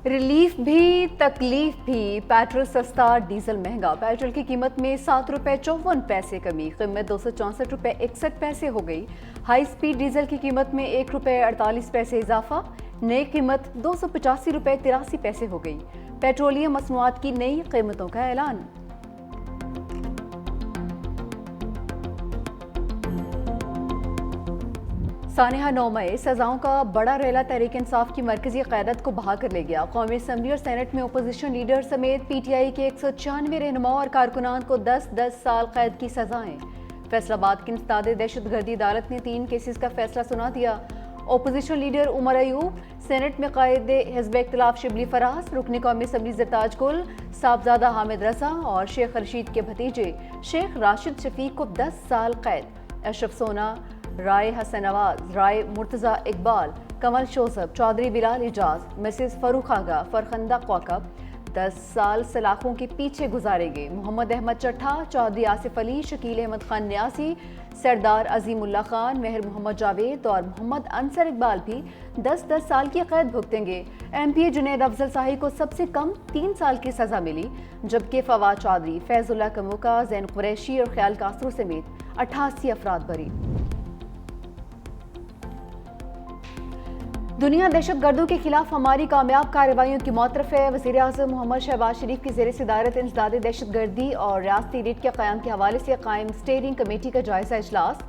Relief بھی تکلیف بھی، پیٹرول سستا ڈیزل مہنگا، پیٹرول کی قیمت میں ₹7.54 کمی، قیمت ₹264.61 ہو گئی۔ ہائی سپیڈ ڈیزل کی قیمت میں ₹1.48 اضافہ، نئی قیمت ₹285.83 ہو گئی۔ پیٹرولیم مصنوعات کی نئی قیمتوں کا اعلان۔ سانحہ 9 مئی سزاؤں کا بڑا ریلا تحریک انصاف کی مرکزی قیادت کو بہا کر لے گیا۔ قومی اسمبلی اور سینٹ میں اپوزیشن لیڈر سمیت پی ٹی آئی کے 196 رہنماؤں اور کارکنان کو 10 سال قید کی سزائیں۔ فیصل آباد کی انسداد دہشت گردی عدالت نے 3 کیسز کا فیصلہ سنا دیا۔ Opposition leader Omar Ayub, Saint میں قائد حزب اختلاف شبلی فراز، رکن قومی اسمبلی زرتاج گل، صاحبزادہ حامد رضا اور شیخ رشید کے بھتیجے شیخ راشد شفیق کو 10 سال قید۔ اشرف سونا، رائے حسن نواز، رائے مرتضی اقبال، کمل شوذب، چودھری بلال اعجاز، مسز فروخ آغا، فرخندہ کوکب 10 سال سلاخوں کے پیچھے گزارے گئے۔ محمد احمد چٹھا، چودھری آصف علی، شکیل احمد خان نیازی، سردار عظیم اللہ خان، مہر محمد جاوید اور محمد انصر اقبال بھی 10 سال کی قید بھگتیں گے۔ ایم پی اے جنید افضل صاحب کو سب سے کم 3 سال کی سزا ملی، جبکہ فواد چودھری، فیض اللہ کموکا، زین قریشی اور خیال کاسرو سمیت 88 افراد بری۔ دنیا دہشت گردوں کے خلاف ہماری کامیاب کارروائیوں کی معترف ہے۔ وزیر اعظم محمد شہباز شریف کی زیر صدارت انسداد دہشت گردی اور ریاستی ریٹ کے قیام کے حوالے سے قائم اسٹیئرنگ کمیٹی کا جائزہ اجلاس۔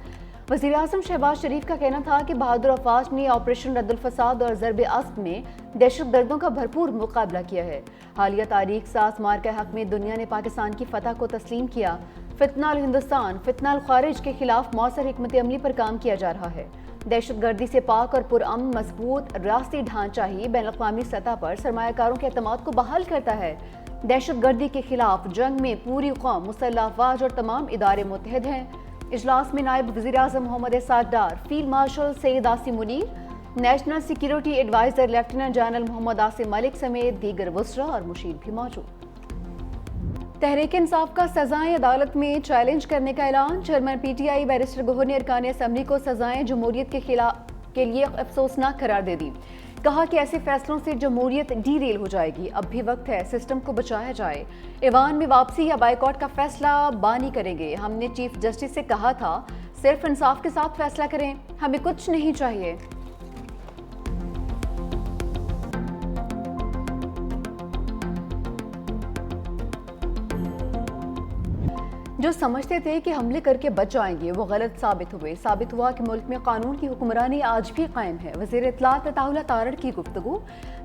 وزیر اعظم شہباز شریف کا کہنا تھا کہ بہادر افواج نے آپریشن رد الفساد اور ضرب عصب میں دہشت گردوں کا بھرپور مقابلہ کیا ہے۔ حالیہ تاریخ ساز مار کے حق میں دنیا نے پاکستان کی فتح کو تسلیم کیا۔ فتنہ الہندوستان، فتنہ الخارج کے خلاف مؤثر حکمت عملی پر کام کیا جا رہا ہے۔ دہشت گردی سے پاک اور پرامن مضبوط ریاستی ڈھانچہ ہی بین الاقوامی سطح پر سرمایہ کاروں کے اعتماد کو بحال کرتا ہے۔ دہشت گردی کے خلاف جنگ میں پوری قوم، مسلح افواج اور تمام ادارے متحد ہیں۔ اجلاس میں نائب وزیر اعظم Muhammad Ishaq Dar, field marshal Syed Asim Munir, national security adviser lieutenant general Muhammad Asim Malik سمیت دیگر وزراء اور مشیر بھی موجود۔ تحریک انصاف کا سزائیں عدالت میں چیلنج کرنے کا اعلان۔ Chairman P T I barrister Gohar نے ارکان اسمبلی کو سزائیں جمہوریت کے لیے افسوسناک قرار دے دی۔ کہا کہ ایسے فیصلوں سے جمہوریت ڈی ریل ہو جائے گی، اب بھی وقت ہے سسٹم کو بچایا جائے۔ ایوان میں واپسی یا بائیکاٹ کا فیصلہ بانی کریں گے۔ ہم نے چیف جسٹس سے کہا تھا صرف انصاف کے ساتھ فیصلہ کریں، ہمیں کچھ نہیں چاہیے۔ جو سمجھتے تھے کہ حملے کر کے بچ جائیں گے وہ غلط ثابت ہوا کہ ملک میں قانون کی حکمرانی آج بھی قائم ہے۔ وزیر اطلاعات عطا اللہ تارڑ کی گفتگو،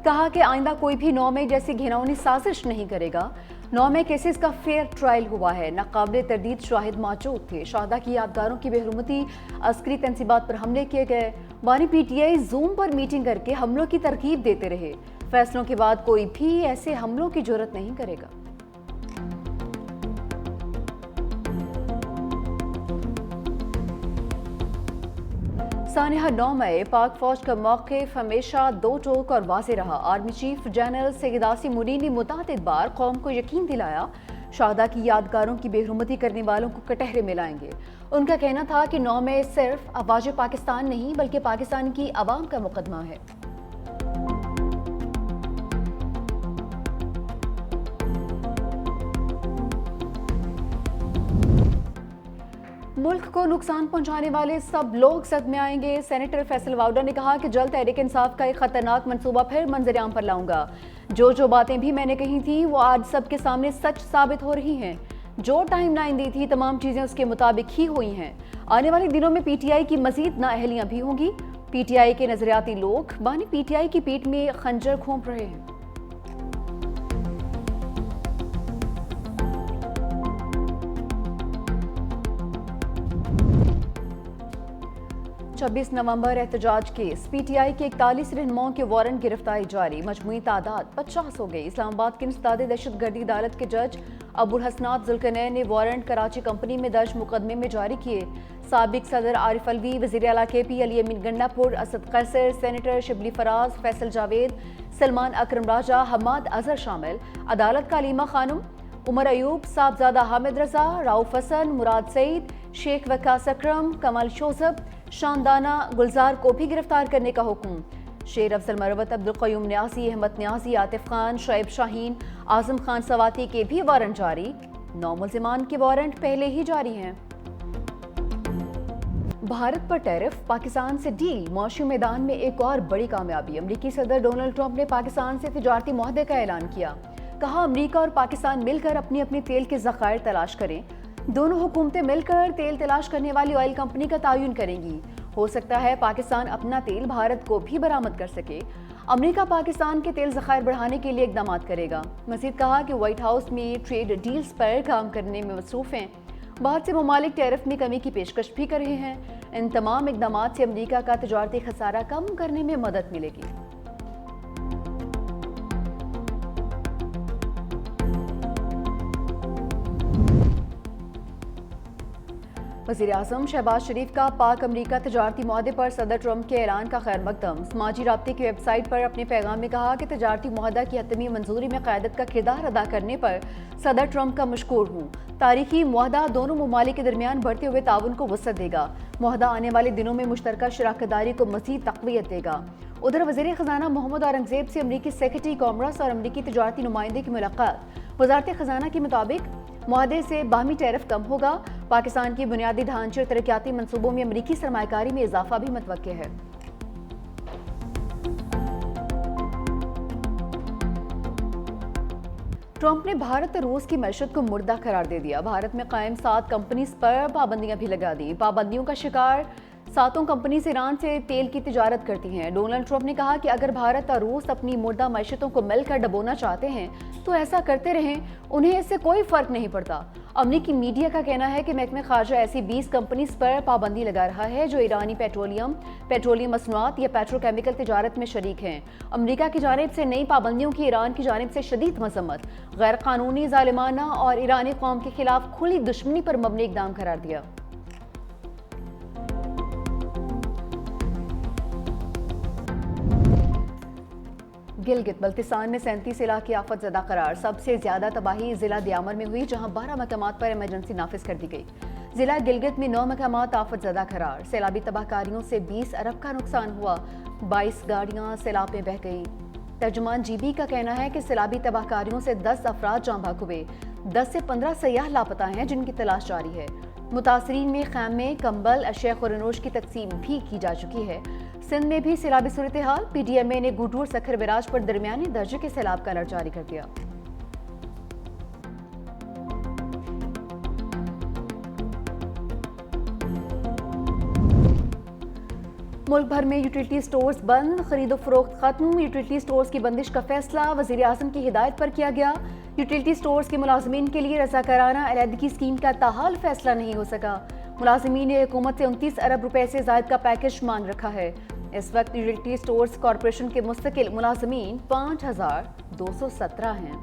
کہا کہ آئندہ کوئی بھی 9 مئی جیسی گھناؤنی سازش نہیں کرے گا۔ 9 مئی کیسز کا فیئر ٹرائل ہوا ہے، ناقابل تردید شواہد موجود تھے، شہداء کی یادگاروں کی بے حرمتی، عسکری تنصیبات پر حملے کیے گئے۔ بانی پی ٹی آئی زوم پر میٹنگ کر کے حملوں کی ترغیب دیتے رہے۔ فیصلوں کے بعد کوئی بھی ایسے حملوں کی جرات نہیں کرے گا۔ سانحہ 9 مئی پاک فوج کا موقف ہمیشہ دو ٹوک اور واضح رہا۔ آرمی چیف جنرل سید عاصم منیر نے متعدد بار قوم کو یقین دلایا شہداء کی یادگاروں کی بے حرمتی کرنے والوں کو کٹہرے میں لائیں گے۔ ان کا کہنا تھا کہ 9 مئی صرف افواج پاکستان نہیں بلکہ پاکستان کی عوام کا مقدمہ ہے۔ ملک کو نقصان پہنچانے والے سب لوگ صدمے آئیں گے۔ سینیٹر فیصل واؤڈا نے کہا کہ جلد تحریک انصاف کا ایک خطرناک منصوبہ پھر منظر عام پر لاؤں گا۔ جو باتیں بھی میں نے کہی تھیں وہ آج سب کے سامنے سچ ثابت ہو رہی ہیں۔ جو ٹائم لائن دی تھی تمام چیزیں اس کے مطابق ہی ہوئی ہیں۔ آنے والے دنوں میں پی ٹی آئی کی مزید نااہلیاں بھی ہوں گی۔ پی ٹی آئی کے نظریاتی لوگ بانی پی ٹی آئی کی پیٹھ میں خنجر گھونپ رہے ہیں۔ 26 نومبر احتجاج کیس، پی ٹی آئی کے 41 رہنماؤں کے وارنٹ گرفتاری جاری، مجموعی تعداد 50 ہو گئی۔ اسلام آباد کی انسداد دہشت گردی عدالت کے جج ابو الحسنات ذوالقرنین نے وارنٹ کراچی کمپنی میں درج مقدمے میں جاری کیے۔ سابق صدر عارف الوی، وزیر اعلیٰ کے پی علی امین گنڈا پور، اسد قیصر، سینیٹر شبلی فراز، فیصل جاوید، سلمان اکرم راجہ، حماد اظہر شامل۔ عدالت کا علیمہ خانم، عمر ایوب، صاحبزادہ حامد رضا، رؤوف حسن، مراد سعید، شیخ وقاص اکرم، کمل شوذب، شاندانہ گلزار کو بھی گرفتار کرنے کا حکم۔ شیر افضل مروت، عبدالقیوم نیازی، احمد نیازی، عاطف خان، شعیب شاہین، اعظم خان سواتی کے بھی وارنٹ جاری۔ 9 ملزمان کے وارنٹ پہلے ہی جاری ہیں۔ بھارت پر ٹیرف، پاکستان سے ڈیل، معاشی میدان میں ایک اور بڑی کامیابی۔ امریکی صدر ڈونلڈ ٹرمپ نے پاکستان سے تجارتی معاہدے کا اعلان کیا۔ کہا امریکہ اور پاکستان مل کر اپنی تیل کے ذخائر تلاش کریں۔ دونوں حکومتیں مل کر تیل تلاش کرنے والی آئل کمپنی کا تعین کریں گی۔ ہو سکتا ہے پاکستان اپنا تیل بھارت کو بھی برآمد کر سکے۔ امریکہ پاکستان کے تیل ذخائر بڑھانے کے لیے اقدامات کرے گا۔ مزید کہا کہ وائٹ ہاؤس میں ٹریڈ ڈیلز پر کام کرنے میں مصروف ہیں۔ بہت سے ممالک ٹیرف میں کمی کی پیشکش بھی کر رہے ہیں۔ ان تمام اقدامات سے امریکہ کا تجارتی خسارہ کم کرنے میں مدد ملے گی۔ وزیر اعظم شہباز شریف کا پاک امریکہ تجارتی معاہدے پر صدر ٹرمپ کے اعلان کا خیر مقدم۔ سماجی رابطے کی ویب سائٹ پر اپنے پیغام میں کہا کہ تجارتی معاہدہ کی حتمی منظوری میں قیادت کا کردار ادا کرنے پر صدر ٹرمپ کا مشکور ہوں۔ تاریخی معاہدہ دونوں ممالک کے درمیان بڑھتے ہوئے تعاون کو وسعت دے گا۔ معاہدہ آنے والے دنوں میں مشترکہ شراکت داری کو مزید تقویت دے گا۔ ادھر وزیر خزانہ محمد اورنگزیب سے امریکی سیکرٹری کامرس اور امریکی تجارتی نمائندے کی ملاقات۔ وزارت خزانہ کے مطابق معاہدے سے باہمی ٹیرف کم ہوگا۔ پاکستان کی بنیادی ڈھانچے اور ترقیاتی منصوبوں میں امریکی سرمایہ کاری میں اضافہ بھی متوقع ہے۔ ٹرمپ نے بھارت اور روس کی معیشت کو مردہ قرار دے دیا۔ بھارت میں قائم 7 کمپنیز پر پابندیاں بھی لگا دیں۔ پابندیوں کا شکار 7 کمپنیز ایران سے تیل کی تجارت کرتی ہیں۔ ڈونلڈ ٹرمپ نے کہا کہ اگر بھارت اور روس اپنی مردہ معیشتوں کو مل کر ڈبونا چاہتے ہیں تو ایسا کرتے رہیں، انہیں اس سے کوئی فرق نہیں پڑتا۔ امریکی میڈیا کا کہنا ہے کہ محکمہ خارجہ ایسی 20 کمپنیز پر پابندی لگا رہا ہے جو ایرانی پیٹرولیم مصنوعات یا پیٹروکیمیکل تجارت میں شریک ہیں۔ امریکہ کی جانب سے نئی پابندیوں کی ایران کی جانب سے شدید مذمت، غیر قانونی، ظالمانہ اور ایرانی قوم کے خلاف کھلی دشمنی پر مبنی اقدام قرار دیا۔ گلگت بلتستان میں 37 علاقے آفت زدہ قرار۔ سب سے زیادہ تباہی ضلع دیامر میں ہوئی جہاں 12 مقامات پر ایمرجنسی نافذ کر دی گئی۔ ضلع گلگت میں 9 مقامات آفت زدہ قرار۔ سیلابی تباہ کاریوں سے 20 ارب کا نقصان ہوا، 22 گاڑیاں سیلاب میں بہہ گئی۔ ترجمان جی بی کا کہنا ہے کہ سیلابی تباہ کاریوں سے 10 افراد جاں بحق ہوئے، 10 سے 15 سیاح لاپتہ ہیں جن کی تلاش جاری ہے۔ متاثرین میں خیمے، کمبل، اشیاء خورنوش کی تقسیم بھی کی جا چکی ہے۔ سندھ میں بھی سیلابی صورتحال، پی ڈی ایم اے نے گھٹور سکھر بیراج پر درمیانی درجے کے سیلاب کا الرٹ جاری کر دیا۔ ملک بھر میں یوٹیلیٹی سٹورز بند، خرید و فروخت ختم۔ یوٹیلیٹی سٹورز کی بندش کا فیصلہ وزیر اعظم کی ہدایت پر کیا گیا۔ یوٹیلیٹی سٹورز کے ملازمین کے لیے رضاکارانہ علیحدگی اسکیم کا تاحال فیصلہ نہیں ہو سکا۔ ملازمین نے حکومت سے 29 ارب روپے سے زائد کا پیکج مانگ رکھا ہے۔ اس وقت یوٹیلیٹی سٹورز کارپوریشن کے مستقل ملازمین 5217 ہیں۔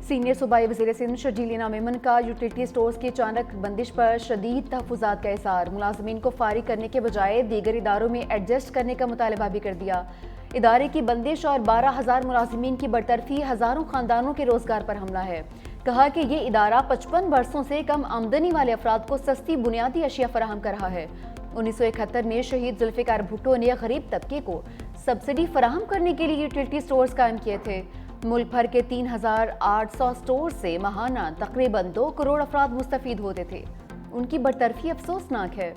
سینئر صوبائی وزیر سندھ شرجیل انعام ایمن کا یوٹیلیٹی سٹورز کی اچانک بندش پر شدید تحفظات کا اظہار۔ ملازمین کو فارغ کرنے کے بجائے دیگر اداروں میں ایڈجسٹ کرنے کا مطالبہ بھی کر دیا۔ ادارے کی بندش اور 12,000 ملازمین کی برطرفی ہزاروں خاندانوں کے روزگار پر حملہ ہے۔ کہا کہ یہ ادارہ 55 برسوں سے کم آمدنی والے افراد کو سستی بنیادی اشیاء فراہم کر رہا ہے۔ 1971 میں شہید ذوالفقار بھٹو نے غریب طبقے کو سبسڈی فراہم کرنے کے لیے یوٹیلیٹی سٹورز قائم کیے تھے۔ ملک بھر کے 3,800 سٹور سے ماہانہ تقریباً 2 کروڑ افراد مستفید ہوتے تھے۔ ان کی برطرفی افسوسناک ہے۔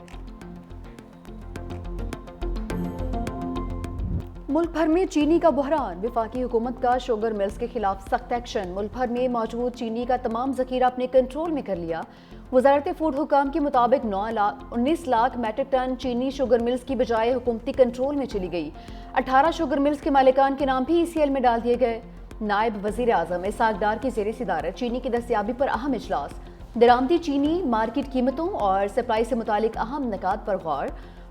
ملک بھر میں چینی کا بحران، وفاقی حکومت کا شوگر ملز کے خلاف سخت ایکشن۔ ملک بھر میں موجود چینی کا تمام ذخیرہ اپنے کنٹرول میں کر لیا۔ وزارت فوڈ حکام کے مطابق 19 لاکھ میٹرک ٹن چینی شوگر ملز کی بجائے حکومتی کنٹرول میں چلی گئی۔ 18 شوگر ملز کے مالکان کے نام بھی ECL میں ڈال دیے گئے۔ نائب وزیر اعظم اسحاق ڈار کی زیر صدارت چینی کی دستیابی پر اہم اجلاس۔ درآمدی چینی، مارکیٹ قیمتوں اور سپلائی سے متعلق اہم نکات پر غور۔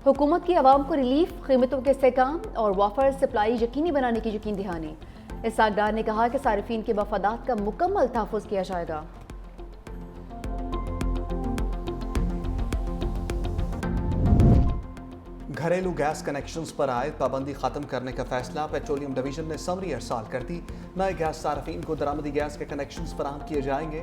حکومت کی عوام کو ریلیف، قیمتوں کے استحکام اور وافر سپلائی یقینی بنانے کی یقین دہانی۔ اسحاق ڈار نے کہا کہ صارفین کے مفادات کا مکمل تحفظ کیا جائے گا۔ گھریلو گیس کنیکشنز پر عائد پابندی ختم کرنے کا فیصلہ، پیٹرولیم ڈویژن نے سمری ارسال کر دی۔ نئے گیس صارفین کو درآمدی گیس کے کنیکشنز فراہم کیے جائیں گے۔